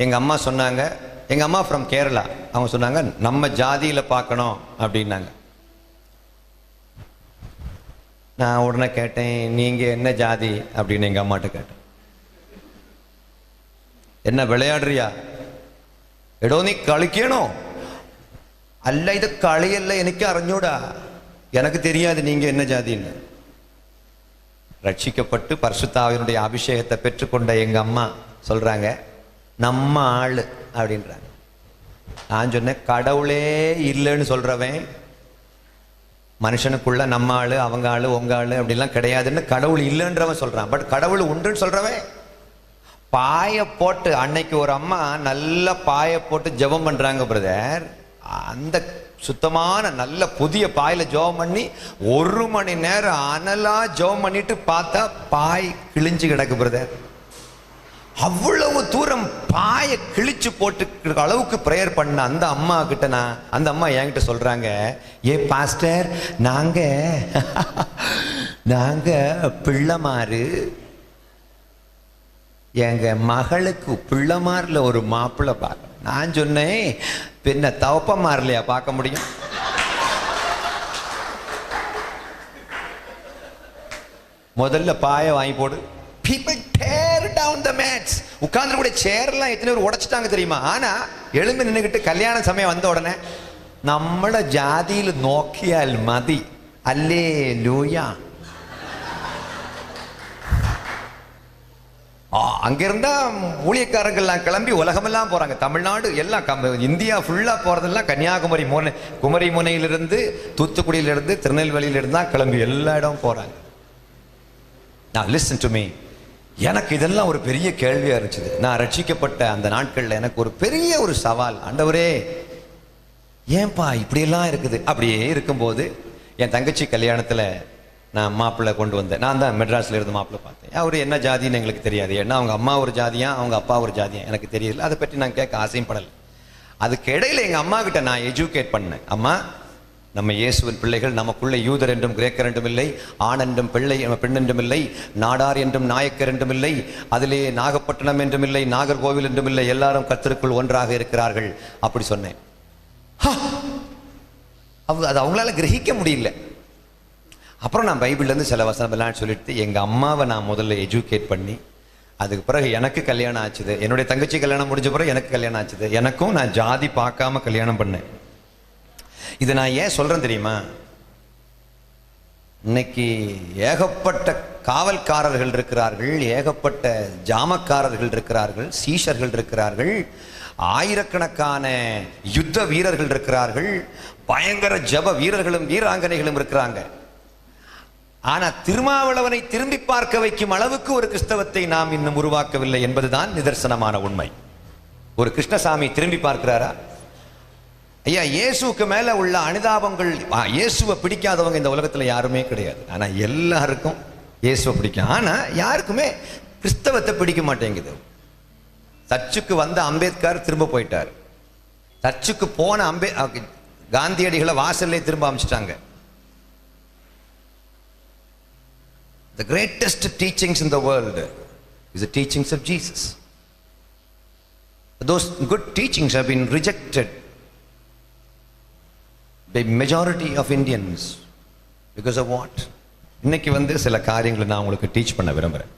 எங்கள் அம்மா சொன்னாங்க, எங்கள் அம்மா ஃப்ரம் கேரளா, அவங்க சொன்னாங்க நம்ம ஜாதியில் பார்க்கணும் அப்படின்னாங்க. நான் உடனே கேட்டேன், நீங்கள் என்ன ஜாதி அப்படின்னு எங்கள் அம்மாட்ட கேட்டேன். என்ன விளையாடுறியா? എടോ നീ കളിക്കണോ? അല്ല, ഇത് കളിയല്ല, എനിക്ക് അറിഞ്ഞൂടാ, எனக்கு தெரியாது நீங்க என்ன ஜாதின்னு. ரட்சிக்கப்பட்டு பரிசுத்தாவினுடைய அபிஷேகத்தை பெற்றுக்கொண்ட எங்க அம்மா சொல்றாங்க, நம்ம ஆளு அப்படின்றாங்க. நான் சொன்னேன், கடவுளே இல்லைன்னு சொல்றவன் மனுஷனுக்குள்ள நம்ம ஆளு அவங்க ஆளு உங்க ஆளு அப்படிலாம் கிடையாதுன்னு கடவுள் இல்லைன்றவன் சொல்றான். பட் கடவுள் உண்டுன்னு சொல்றவன் பாய போட்டு, அன்னைக்கு ஒரு அம்மா நல்ல பாய போட்டு ஜெபம் பண்றாங்க பிரதர். அந்த சுத்தமான நல்ல புதிய பாயில ஜெபம் பண்ணி 1 மணி நேரம் அனலா ஜெபம் பண்ணிட்டு பார்த்தா பாய் கிழிஞ்சு கிடக்கு பிரதர். அவ்வளவு தூரம் பாய கிழிச்சு போட்டு அளவுக்கு பிரேயர் பண்ண அந்த அம்மா கிட்ட அந்த அம்மா என்கிட்ட சொல்றாங்க, ஏ பாஸ்டர், நாங்க பிள்ளைமாறு, எங்க மகளுக்கு பிள்ளைமார்ல ஒரு மாப்பிள்ளை பார்க்க. நான் சொன்னேன், பின்ன தவப்பமாரிலையா பார்க்க முடியும்? முதல்ல பாய வாங்கி போடு. People tear down the mats. உட்கார்ந்து கூட சேர்லாம் எத்தனை பேர் உடைச்சிட்டாங்க தெரியுமா? ஆனா எழுந்து நின்றுகிட்டு கல்யாண சமயம் வந்த உடனே നമ്മളെ ജാതിയിൽ നോക്കിയാൽ മതി, அல்லேலூயா. அங்கிருந்தா ஊழியக்காரங்கள்லாம் கிளம்பி உலகமெல்லாம் போறாங்க. தமிழ்நாடு எல்லாம், இந்தியா ஃபுல்லா போறதெல்லாம் கன்னியாகுமரி குமரி முனையிலிருந்து, தூத்துக்குடியிலிருந்து, திருநெல்வேலியிலிருந்து தான் கிளம்பி எல்லா இடம் போறாங்க. Now listen to me. எனக்கு இதெல்லாம் ஒரு பெரிய கேள்வியா இருந்துச்சு. நான் ரட்சிக்கப்பட்ட அந்த நாட்கள்ல எனக்கு ஒரு பெரிய ஒரு சவால், ஆண்டவரே ஏன்பா இப்படியெல்லாம் இருக்குது. அப்படியே இருக்கும்போது என் தங்கச்சி கல்யாணத்துல நான் மாப்பிள்ளை கொண்டு வந்தேன். நான் தான் மெட்ராஸ்ல இருந்து மாப்பிள்ளை பார்த்தேன். அவர் என்ன ஜாதின்னு எங்களுக்கு தெரியாது. ஏன்னா அவங்க அம்மா ஒரு ஜாதியா அவங்க அப்பா ஒரு ஜாதியா எனக்கு தெரியல. அதை பற்றி நான் கேட்க ஆசையும் படலை. அதுக்கு இடையில எங்க அம்மா கிட்ட நான் எஜுகேட் பண்ணேன். அம்மா, நம்ம இயேசுவின் பிள்ளைகள், நமக்குள்ள யூதர் என்றும் கிரேக்கர் என்றும் இல்லை, ஆண் என்றும் பெண் என்றும் இல்லை, நாடார் என்றும் நாயக்கர் என்றும் இல்லை, அதிலே நாகப்பட்டினம் என்றும் இல்லை, நாகர்கோவில் என்றும் இல்லை, எல்லாரும் கர்த்தருக்குள் ஒன்றாக இருக்கிறார்கள் அப்படி சொன்னேன். அது அவங்களால கிரகிக்க முடியல. அப்புறம் நான் பைபிள்லேருந்து சில வசனம் எல்லாம் சொல்லிட்டு எங்க அம்மாவை நான் முதல்ல எஜுகேட் பண்ணி, அதுக்கு பிறகு எனக்கு கல்யாணம் ஆச்சுது. என்னுடைய தங்கச்சி கல்யாணம் முடிஞ்ச பிறகு எனக்கு கல்யாணம் ஆச்சுது. எனக்கும் நான் ஜாதி பார்க்காம கல்யாணம் பண்ணேன். இதை நான் ஏன் சொல்றேன் தெரியுமா? இன்னைக்கு ஏகப்பட்ட காவல்காரர்கள் இருக்கிறார்கள், ஏகப்பட்ட ஜாமக்காரர்கள் இருக்கிறார்கள், சீஷர்கள் இருக்கிறார்கள், ஆயிரக்கணக்கான யுத்த வீரர்கள் இருக்கிறார்கள், பயங்கர ஜப வீரர்களும் வீராங்கனைகளும் இருக்கிறாங்க. ஆனா திருமாவளவனை திரும்பி பார்க்க வைக்கும் அளவுக்கு ஒரு கிறிஸ்தவத்தை நாம் இன்னும் உருவாக்கவில்லை என்பதுதான் நிதர்சனமான உண்மை. ஒரு கிருஷ்ணசாமி திரும்பி பார்க்கிறாரா? ஐயா, இயேசுக்கு மேல உள்ள அனுதாபங்கள், இயேசுவை பிடிக்காதவங்க இந்த உலகத்துல யாருமே கிடையாது. ஆனா எல்லாருக்கும் இயேசுவை பிடிக்கும். ஆனா யாருக்குமே கிறிஸ்தவத்தை பிடிக்க மாட்டேங்குது. சர்ச்சுக்கு வந்த அம்பேத்கர் திரும்ப போயிட்டார். சர்ச்சுக்கு போன காந்தியடிகளை வாசல்லே திரும்ப அமைச்சிட்டாங்க. The greatest teachings in the world is the teachings of Jesus. Those good teachings have been rejected by majority of Indians because of what? இன்னைக்கு சில காரியங்களை நான் உங்களுக்கு டீச் பண்ண விரும்புகிறேன்.